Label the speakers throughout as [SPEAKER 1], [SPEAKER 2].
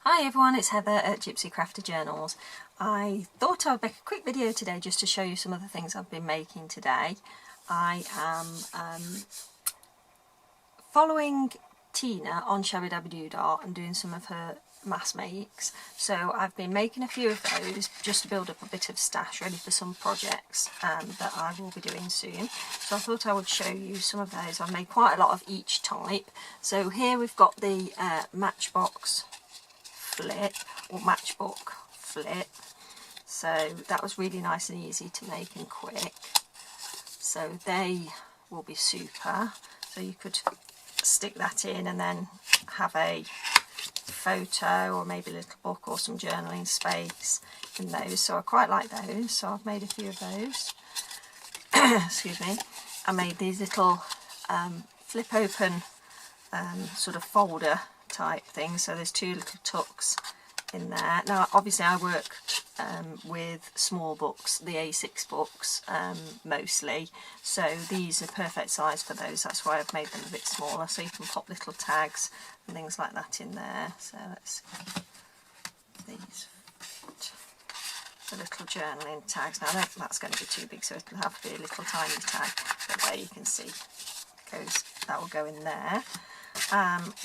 [SPEAKER 1] Hi everyone, it's Heather at Gypsy Crafter Journals. I thought I would make a quick video today just to show you some of the things I've been making today. I am following Tina on Shabby Dabby Doodah and doing some of her mass makes. So I've been making a few of those just to build up a bit of stash ready for some projects that I will be doing soon. So I thought I would show you some of those. I've made quite a lot of each type. So here we've got the Matchbox flip or matchbook flip, so that was really nice and easy to make and quick, so they will be super. So you could stick that in and then have a photo or maybe a little book or some journaling space in those, so I quite like those. So I've made a few of those. Excuse me. I made these little flip open sort of folder type thing, so there's two little tucks in there. Now obviously I work with small books, the A6 books mostly, so these are perfect size for those. That's why I've made them a bit smaller, so you can pop little tags and things like that in there. So let's these the little journaling tags. Now I think that's going to be too big, so it'll have to be a little tiny tag, but there you can see that will go in there.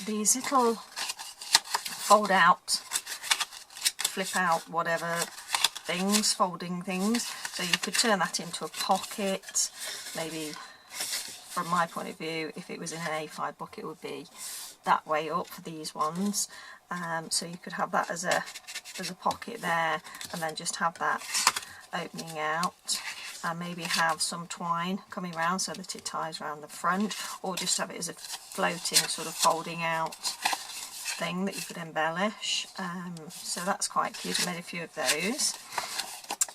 [SPEAKER 1] These little fold out, flip out, whatever things, folding things, so you could turn that into a pocket. Maybe from my point of view, if it was in an A5 book, it would be that way up for these ones. So you could have that as a pocket there, and then just have that opening out, and maybe have some twine coming around so that it ties around the front, or just have it as a floating sort of folding out thing that you could embellish. So that's quite cute. I made a few of those.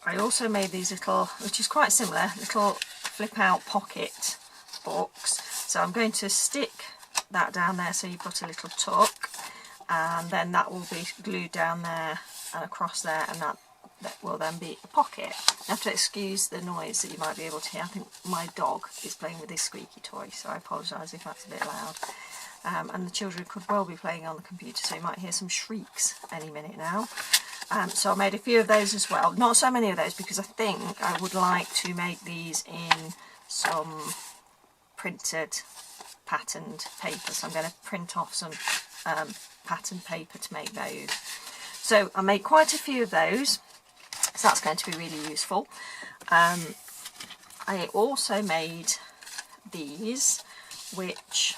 [SPEAKER 1] I also made these little, which is quite similar, little flip out pocket books. So I'm going to stick that down there so you've got a little tuck, and then that will be glued down there and across there, and that will then be a pocket. You have to excuse the noise that you might be able to hear. I think my dog is playing with this squeaky toy, so I apologise if that's a bit loud. And the children could well be playing on the computer, so you might hear some shrieks any minute now. So I made a few of those as well. Not so many of those, because I think I would like to make these in some printed patterned paper. So I'm going to print off some patterned paper to make those. So I made quite a few of those, so that's going to be really useful. I also made these, which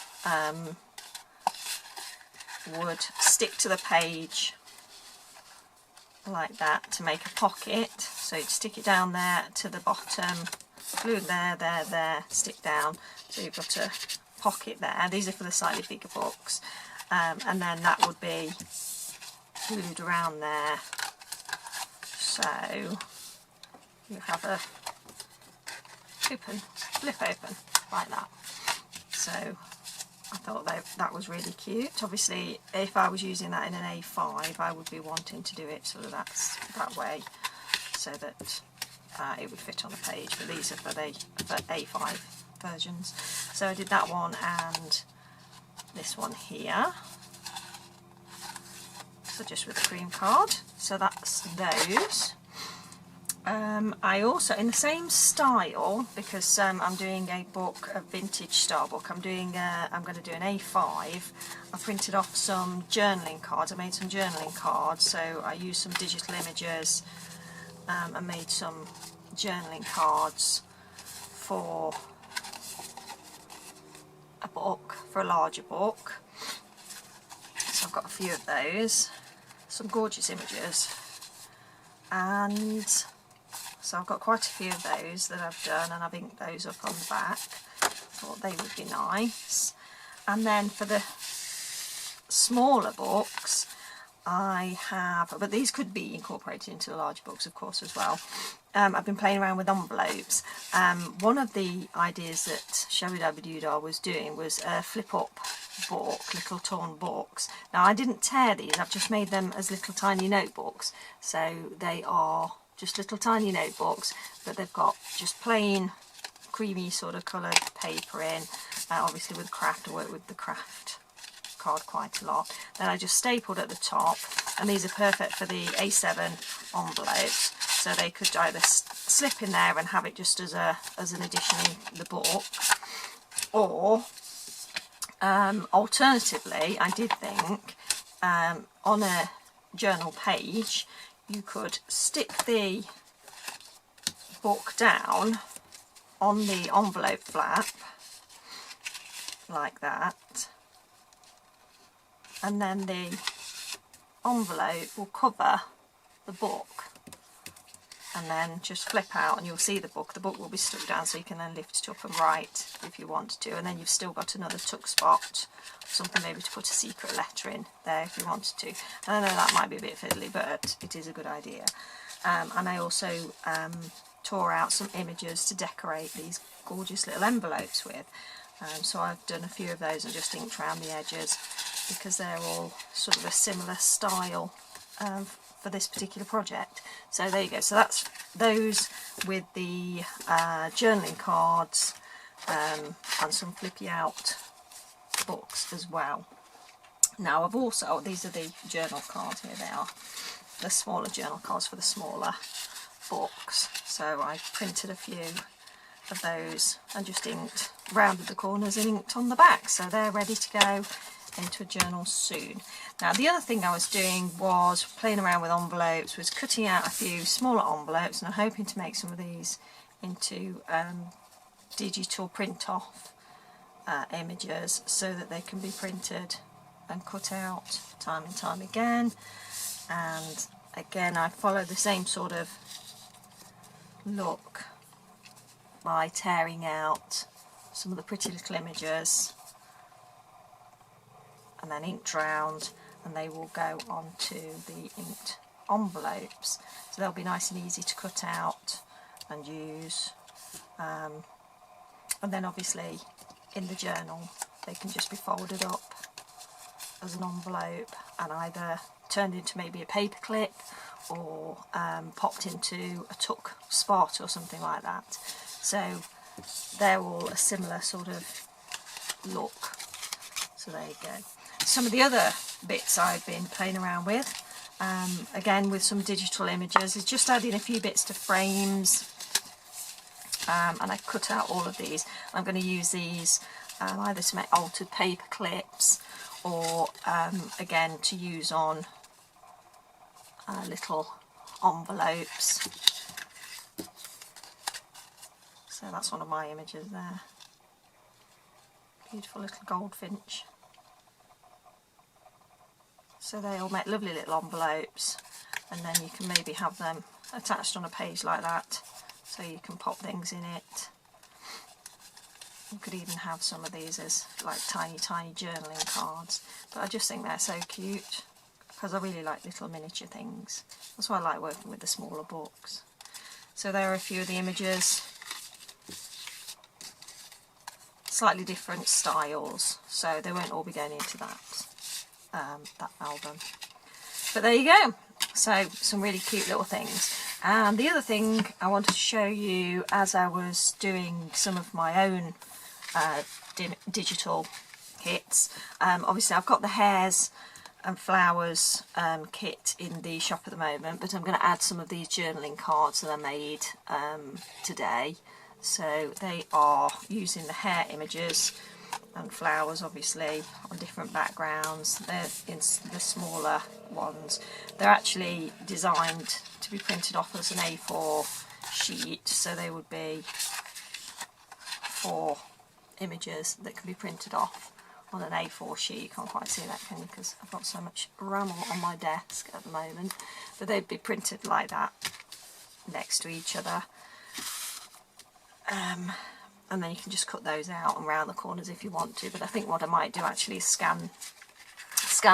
[SPEAKER 1] would stick to the page like that to make a pocket. So you'd stick it down there to the bottom, glue it there, stick down, so you've got a pocket there. These are for the slightly bigger books, and then that would be glued around there, so you have a flip open like that. So I thought that was really cute. Obviously if I was using that in an A5, I would be wanting to do it sort of that way, so that it would fit on the page, but these are for A5 versions. So I did that one and this one here, so just with a cream card. So that's those. I also, in the same style, because I'm doing a book, a vintage style book, I'm going to do an A5. I printed off some journaling cards. I made some journaling cards, so I used some digital images and made some journaling cards for a book, for a larger book. So I've got a few of those, some gorgeous images, and so I've got quite a few of those that I've done, and I've inked those up on the back. Thought they would be nice. And then for the smaller books, I have, but these could be incorporated into the larger books of course as well. I've been playing around with envelopes. One of the ideas that Shabby Dabby Doodah was doing was a flip up book, little torn books. Now I didn't tear these, I've just made them as little tiny notebooks. So they are just little tiny notebooks, but they've got just plain creamy sort of coloured paper in. Obviously with craft, I work with the craft card quite a lot. Then I just stapled at the top and these are perfect for the A7 envelopes, so they could either slip in there and have it just as an addition in the book, or alternatively, I did think on a journal page you could stick the book down on the envelope flap like that, and then the envelope will cover the book, and then just flip out and you'll see the book will be stuck down, so you can then lift it up and write if you want to, and then you've still got another tuck spot, something maybe to put a secret letter in there if you wanted to. I know that might be a bit fiddly, but it is a good idea. And I also tore out some images to decorate these gorgeous little envelopes with. So I've done a few of those and just inked around the edges, because they're all sort of a similar style for this particular project. So there you go. So that's those with the journaling cards and some flippy out books as well. Now I've also, these are the journal cards, here they are, the smaller journal cards for the smaller books. So I printed a few of those and just inked, rounded the corners and inked on the back, so they're ready to go into a journal soon. Now the other thing I was doing was playing around with envelopes, was cutting out a few smaller envelopes, and I'm hoping to make some of these into digital print off images, so that they can be printed and cut out time and time again. And again, I follow the same sort of look by tearing out some of the pretty little images and then inked round, and they will go onto the inked envelopes, so they'll be nice and easy to cut out and use. And then obviously in the journal they can just be folded up as an envelope and either turned into maybe a paper clip, or popped into a tuck spot or something like that. So they're all a similar sort of look. So there you go. Some of the other bits I've been playing around with, again with some digital images, is just adding a few bits to frames. And I cut out all of these. I'm going to use these either to make altered paper clips, or again to use on little envelopes. So that's one of my images there. Beautiful little goldfinch. So they all make lovely little envelopes, and then you can maybe have them attached on a page like that, so you can pop things in it. You could even have some of these as like tiny journaling cards, but I just think they're so cute, because I really like little miniature things. That's why I like working with the smaller books. So there are a few of the images, slightly different styles, so they won't all be going into that album. But there you go. So some really cute little things. And the other thing I wanted to show you, as I was doing some of my own digital kits, obviously I've got the hares and flowers kit in the shop at the moment, but I'm going to add some of these journaling cards that I made today. So they are using the hare images and flowers, obviously, on different backgrounds. They're in the smaller ones. They're actually designed to be printed off as an A4 sheet, so they would be 4 images that can be printed off on an A4 sheet. You can't quite see that, can you, because I've got so much rammel on my desk at the moment. But they'd be printed like that next to each other. And then you can just cut those out and round the corners if you want to. But I think what I might do actually is scan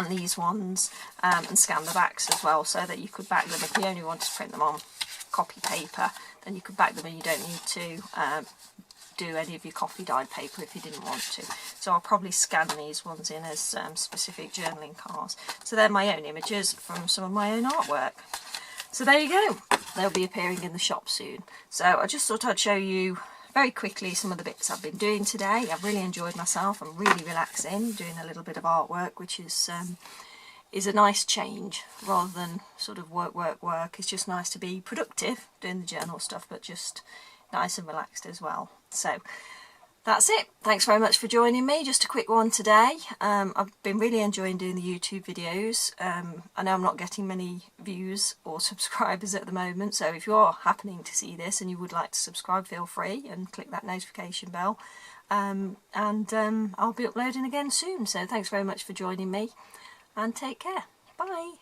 [SPEAKER 1] these ones and scan the backs as well, so that you could back them. If you only want to print them on copy paper, then you could back them and you don't need to do any of your coffee dyed paper if you didn't want to. So I'll probably scan these ones in as specific journaling cards. So they're my own images from some of my own artwork. So there you go. They'll be appearing in the shop soon. So I just thought I'd show you very quickly some of the bits I've been doing today. I've really enjoyed myself. I'm really relaxing, doing a little bit of artwork, which is is a nice change rather than sort of work. It's just nice to be productive doing the journal stuff, but just nice and relaxed as well. So that's it. Thanks very much for joining me. Just a quick one today. I've been really enjoying doing the YouTube videos. I know I'm not getting many views or subscribers at the moment, so if you're happening to see this and you would like to subscribe, feel free and click that notification bell. I'll be uploading again soon. So thanks very much for joining me and take care. Bye.